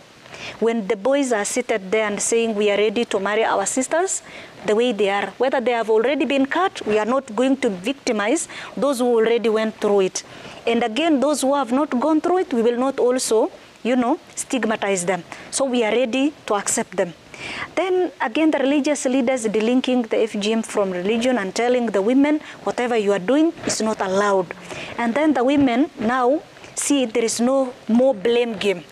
when the boys are seated there and saying we are ready to marry our sisters the way they are, whether they have already been cut, we are not going to victimize those who already went through it. And again, those who have not gone through it, we will not also, stigmatize them. So we are ready to accept them. Then again, the religious leaders delinking the FGM from religion and telling the women, whatever you are doing is not allowed. And then the women now see there is no more blame game.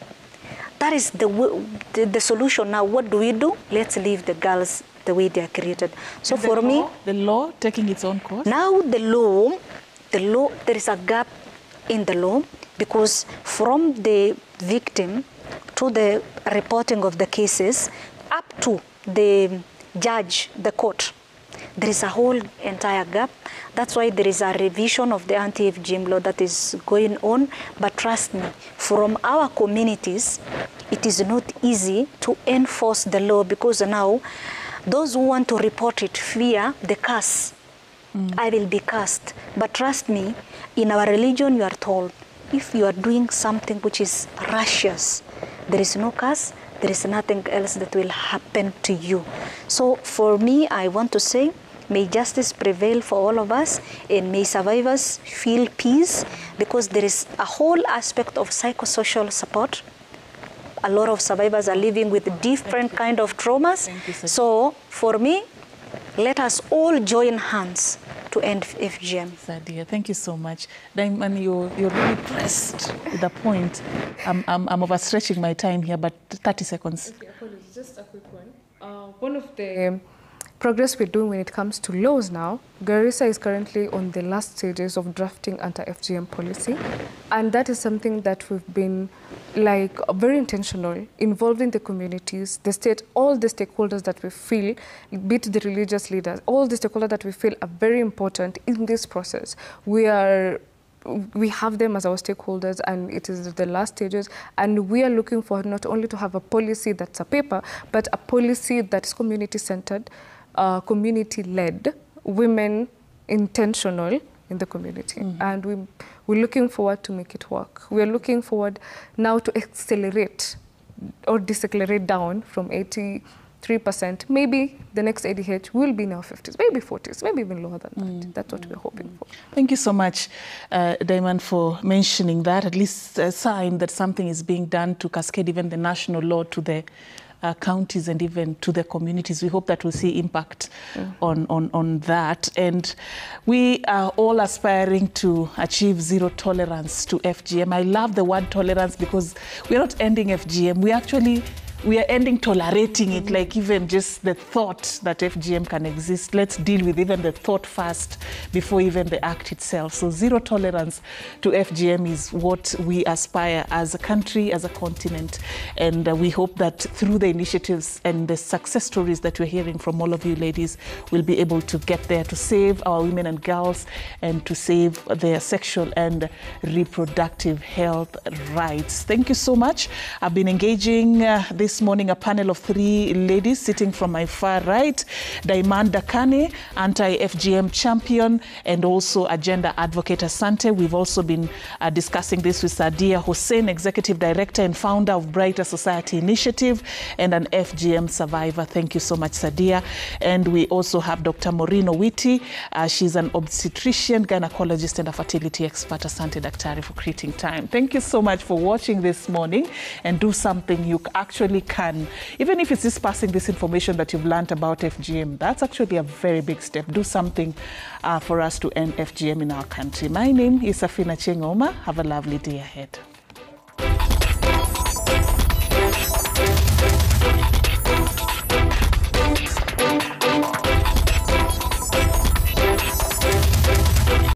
That is the solution. Now, what do? Let's leave the girls the way they are created. So for me, the law taking its own course? Now the law, there is a gap in the law because from the victim to the reporting of the cases up to the judge, the court, there is a whole entire gap. That's why there is a revision of the anti-FGM law that is going on. But trust me, from our communities, it is not easy to enforce the law because now those who want to report it fear the curse. I will be cursed. But trust me, in our religion you are told, if you are doing something which is righteous, there is no curse, there is nothing else that will happen to you. So for me, I want to say, may justice prevail for all of us and may survivors feel peace because there is a whole aspect of psychosocial support. A lot of survivors are living with different kind of traumas. So for me, let us all join hands to end FGM. Sadia, thank you so much. Diamond, you're really pressed with the point. I'm overstretching my time here, but 30 seconds. Okay, apologies. Just a quick one. One of the progress we're doing when it comes to laws now, Garissa is currently on the last stages of drafting anti-FGM policy. And that is something that we've been like very intentional, involving the communities, the state, all the stakeholders that we feel, be it the religious leaders, all the stakeholders that we feel are very important in this process. We have them as our stakeholders, and it is the last stages. And we are looking for not only to have a policy that's a paper, but a policy that's community-centered, community-led, women intentional in the community. And we're looking forward to make it work. We're looking forward now to accelerate or decelerate down from 83%. Maybe the next ADH will be in our 50s, maybe 40s, maybe even lower than that. That's what we're hoping for. Thank you so much, Diamond, for mentioning that. At least a sign that something is being done to cascade even the national law to the counties and even to the communities. We hope that we'll see impact on that. And we are all aspiring to achieve zero tolerance to FGM. I love the word tolerance because we're not ending FGM. We are ending tolerating it, like even just the thought that FGM can exist. Let's deal with even the thought first before even the act itself. So zero tolerance to FGM is what we aspire as a country, as a continent. And we hope that through the initiatives and the success stories that we're hearing from all of you ladies, we'll be able to get there to save our women and girls and to save their sexual and reproductive health rights. Thank you so much. I've been engaging this morning a panel of 3 ladies sitting from my far right: Diamond Dakane, anti-FGM champion and also a gender advocate. Asante. We've also been discussing this with Sadia Hussein, executive director and founder of Brighter Society Initiative and an FGM survivor. Thank you so much, Sadia. And we also have Dr. Maureen Owiti. She's an obstetrician, gynecologist and a fertility expert. Asante, Daktari, for creating time. Thank you so much for watching this morning, and do something you actually can. Even if it's just passing this information that you've learned about FGM, that's actually a very big step. Do something for us to end FGM in our country. My name is Safina Chengoma. Have a lovely day ahead.